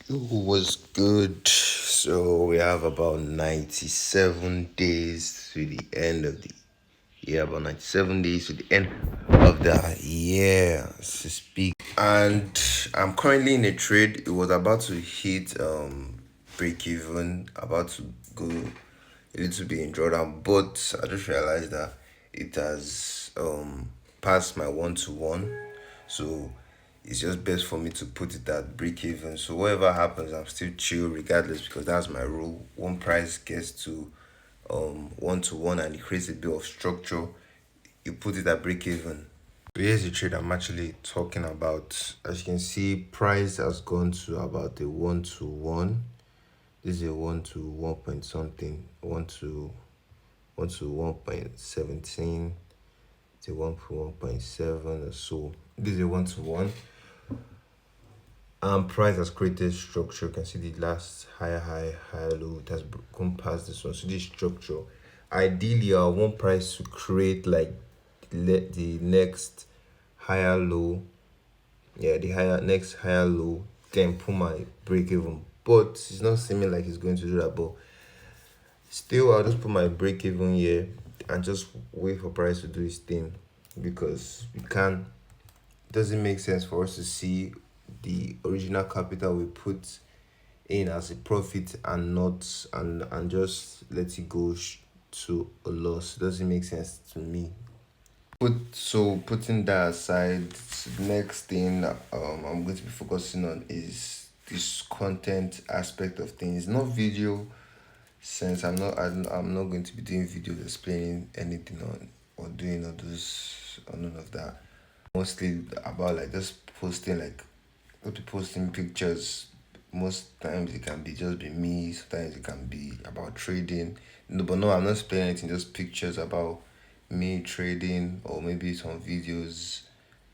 It was good. So we have about 97 days to the end of the year, about 97 days to the end of the year, to speak. And I'm currently in a trade. It was about to hit break even, about to go a little bit in drawdown, but I just realized that it has passed my 1 to 1. So it's just best for me to put it at break even. So whatever happens, I'm still chill regardless because that's my rule. One price gets to 1 to 1 and it creates a bit of structure. You put it at break even. So here's the trade I'm actually talking about. As you can see, price has gone to about a 1 to 1. This is a 1 to 1 point something, 1 to 1.17 to 1.7 or so. This is a 1 to 1. Price has created structure. You can see the last higher high, higher low. It has gone past this one. So this structure. Ideally, I want price to create like the next higher low. Yeah, the higher next higher low. Then put my break even. But it's not seeming like it's going to do that. But still, I'll just put my break even here and just wait for price to do its thing because we can. It doesn't make sense for us to see the original capital we put in as a profit and not and just let it go to a loss. It doesn't make sense to me. Putting that aside, the next thing I'm going to be focusing on is this content aspect of things, not video. Since I'm not going to be doing videos explaining anything on or doing all those or none of that. Mostly about like just posting like not be posting pictures. Most times it can be just be me, sometimes it can be about trading. No, but no, I'm not explaining anything, just pictures about me trading or maybe some videos,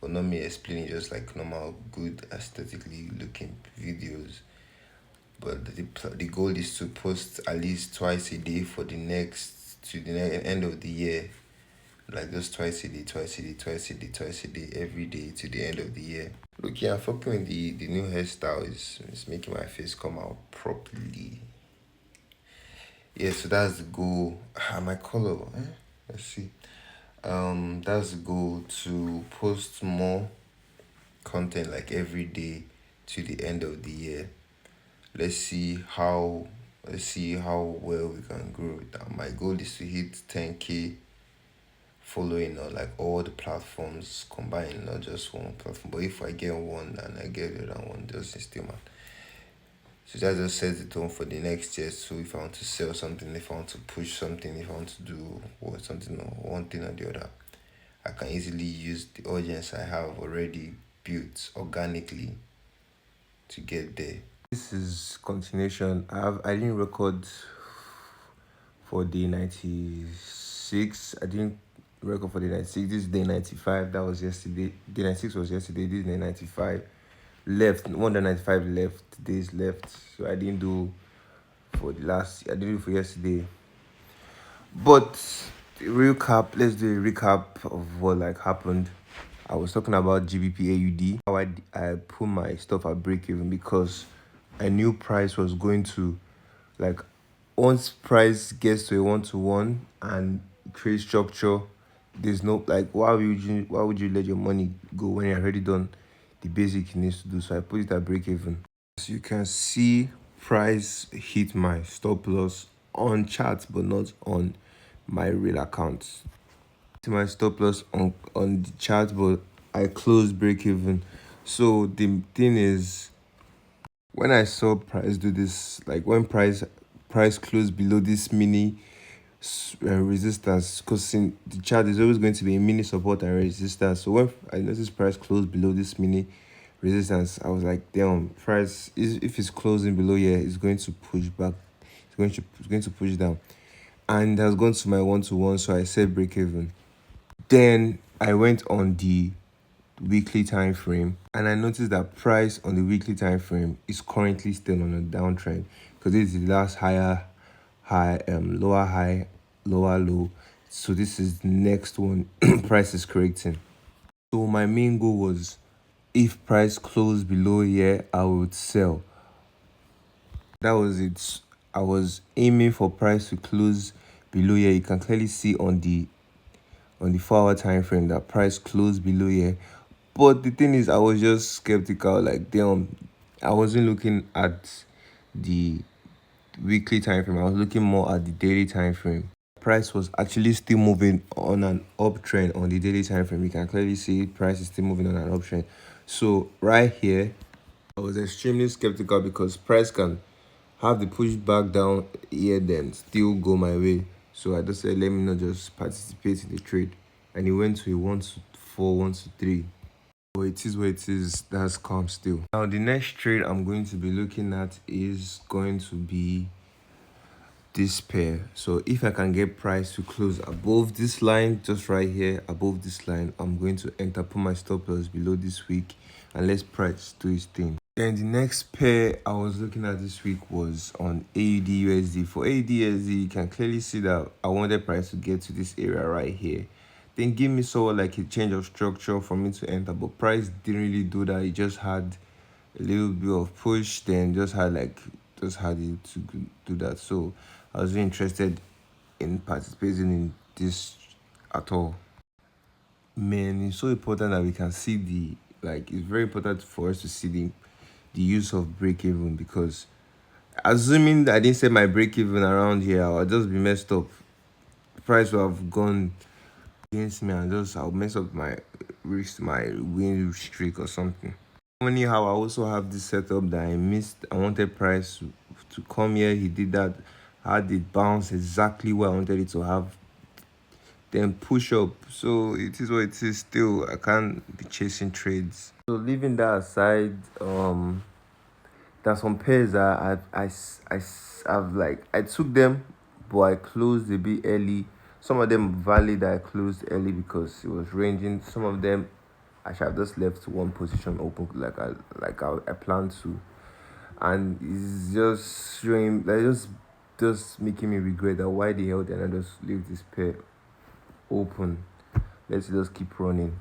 but not me explaining, just like normal good aesthetically looking videos. But the goal is to post at least twice a day for the next to the end of the year, like just twice a day, twice a day, twice a day, twice a day, every day to the end of the year. Look, yeah, I'm fucking with the new hairstyle is making my face come out properly. Yeah, so that's the goal. My color, let's see. That's the goal to post more content like every day to the end of the year. Let's see how well we can grow it. My goal is to hit 10K following on like all the platforms combined, not just one platform. But if I get one and I get the other one, just still man. So that just sets the tone for the next year. So if I want to sell something, if I want to push something, if I want to do or something or one thing or the other, I can easily use the audience I have already built organically to get there. This is continuation. I didn't record for day 96. I didn't record for day 96. This is day 95. That was yesterday. Day 96 was yesterday. This is day 95. Left. 195 left. Days left. So I didn't do for the last. I didn't do for yesterday. But the recap. Let's do a recap of what like happened. I was talking about GBP AUD. How I put my stuff at break even because I knew price was going to like once price gets to a 1 to 1 and create structure, there's no like why would you let your money go when you're already done the basic you need to do? So I put it at break even. As you can see, price hit my stop loss on chart but not on my real account. To my stop loss on the chart, but I closed break even. So the thing is, when I saw price do this, like when price closed below this mini resistance, because in the chart is always going to be a mini support and resistance. So when I noticed price closed below this mini resistance, I was like, damn, price is if it's closing below here, it's going to push back. It's going to push down, and it has gone to my 1 to 1. So I said break even. Then I went on the weekly time frame and I noticed that price on the weekly time frame is currently still on a downtrend because this is the last lower high, lower low. So this is the next one. Price is correcting. So my main goal was if price closed below here, I would sell. That was it. I was aiming for price to close below here. You can clearly see on the 4-hour time frame that price closed below here. But the thing is, I was just skeptical. Like, damn, I wasn't looking at the weekly time frame. I was looking more at the daily time frame. Price was actually still moving on an uptrend on the daily time frame. You can clearly see price is still moving on an uptrend. So right here, I was extremely skeptical because price can have the push back down here, then still go my way. So I just said, let me not just participate in the trade. And it went to a 1 to 4, 1 to 3. But it is what it is. That's calm still. Now the next trade I'm going to be looking at is going to be this pair. So if I can get price to close above this line, just right here above this line, I'm going to enter, put my stop loss below this week, and let's price do its thing. Then the next pair I was looking at this week was on AUD USD. For AUD USD, you can clearly see that I wanted price to get to this area right here. Then give me sort of like a change of structure for me to enter, but price didn't really do that. It just had a little bit of push, then just had it to do that. So I was really interested in participating in this at all. Man, it's so important that we can see it's very important for us to see the use of break even, because assuming that I didn't set my break even around here, I'll just be messed up. Price will have gone against me, and I'll mess up my win streak or something. Anyhow, I also have this setup that I missed. I wanted price to come here. He did that, had it bounce exactly where I wanted it to have, then push up. So it is what it is. Still, I can't be chasing trades. So leaving that aside, there's some pairs that I took them, but I closed a bit early. Some of them valid, I closed early because it was ranging. Some of them I should have just left one position open I planned to, and it's just showing like just making me regret that why the hell did I just leave this pair open. Let's just keep running.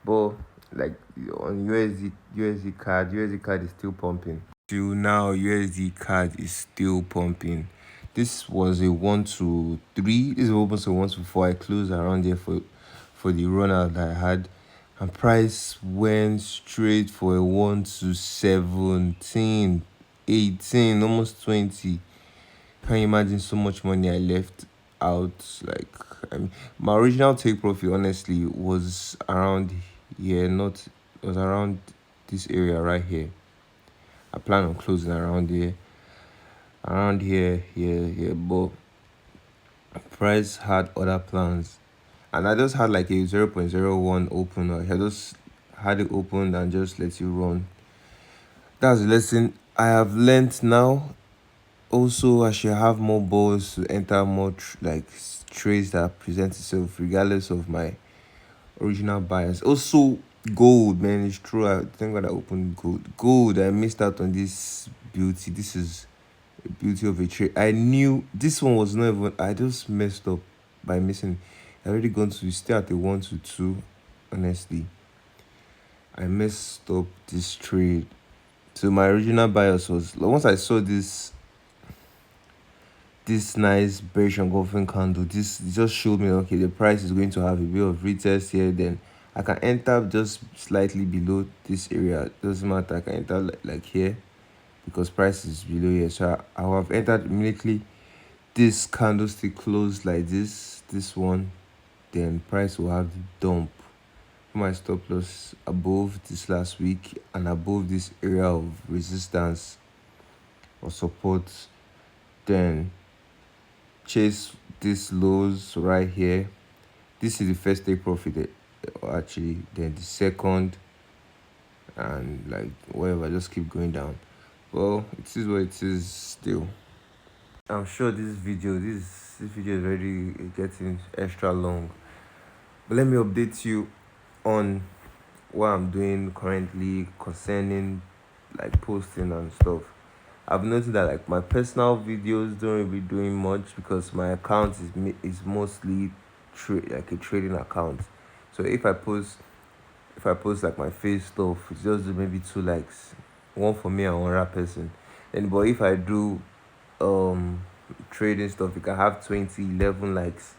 But like on USD card is still pumping. Till now, USD card is still pumping. This was a 1 to 3. This is almost a 1 to 4. I closed around there for the run out that I had. And price went straight for a 1 to 17, 18, almost 20. Can you imagine so much money I left out? My original take profit honestly was around here, not it was around this area right here. I plan on closing around here, but price had other plans, and I just had like a 0.01 open. I just had it opened and just let you run. That's the lesson I have learned now. Also, I should have more balls to enter more trades that present itself regardless of my original bias. Also, gold, man, it's true. I think God I opened gold. I missed out on this beauty. This is a beauty of a trade. I knew this one was not even. I just messed up by missing. I already gone to stay at the 1 to 2. Honestly, I messed up this trade. So my original bias was once I saw this nice bearish engulfing candle, this just showed me okay, the price is going to have a bit of retest here. Then I can enter just slightly below this area. Doesn't matter, I can enter like here because price is below here. So I have entered immediately. This candlestick closed like this one, then price will have the dump. My stop loss above this last week and above this area of resistance or support, then chase these lows right here. This is the first take profit actually, then the second, and like whatever, just keep going down. Well, it is what it is still. I'm sure this video is already getting extra long, but let me update you on what I'm doing currently concerning like posting and stuff. I've noticed that like my personal videos don't really doing much because my account is mostly like a trading account. So if I post like my face stuff, it's just maybe 2 likes, one for me and one other person. And but if I do trading stuff, you can have 20, 11 likes.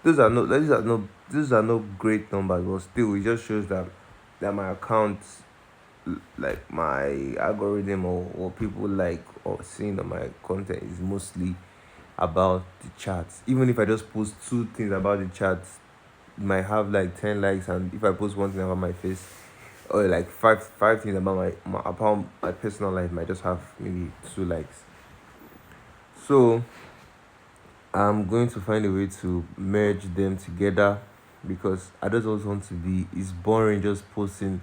Those are no great numbers, but still it just shows that my account, like my algorithm, or people like or seeing on my content is mostly about the charts. Even if I just post two things about the charts, it might have like 10 likes, and if I post one thing about my face, or like five things about my personal life, might just have maybe 2 likes. So I'm going to find a way to merge them together, because I just also want to be. It's boring just posting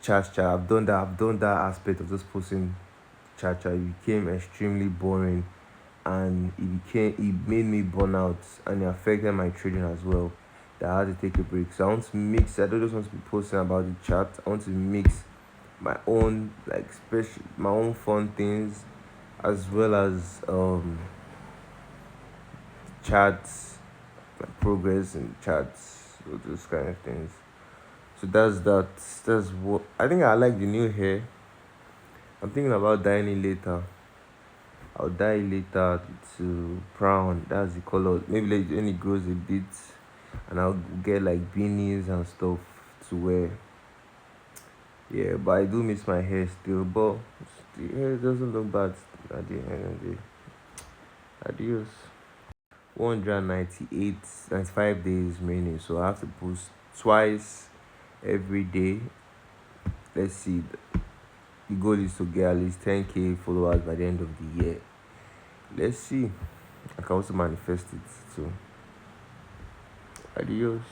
chat. I've done that aspect of just posting chat. It became extremely boring, and it made me burn out, and it affected my trading as well. That I had to take a break. So I want to mix. I don't just want to be posting about the chat. I want to mix my own, like, special, my own fun things, as well as chats, like progress and chats, all those kind of things. So that's that. That's what I think. I like the new hair. I'm thinking about dyeing it later. I'll dye it later to brown. That's the color. Maybe like when it grows a bit, and I'll get like beanies and stuff to wear. Yeah, but I do miss my hair still. But the hair doesn't look bad at the end of the day. Adios. 198, 95 days remaining, so I have to post twice every day. Let's see. The goal is to get at least 10K followers by the end of the year. Let's see. I can also manifest it. So, adios.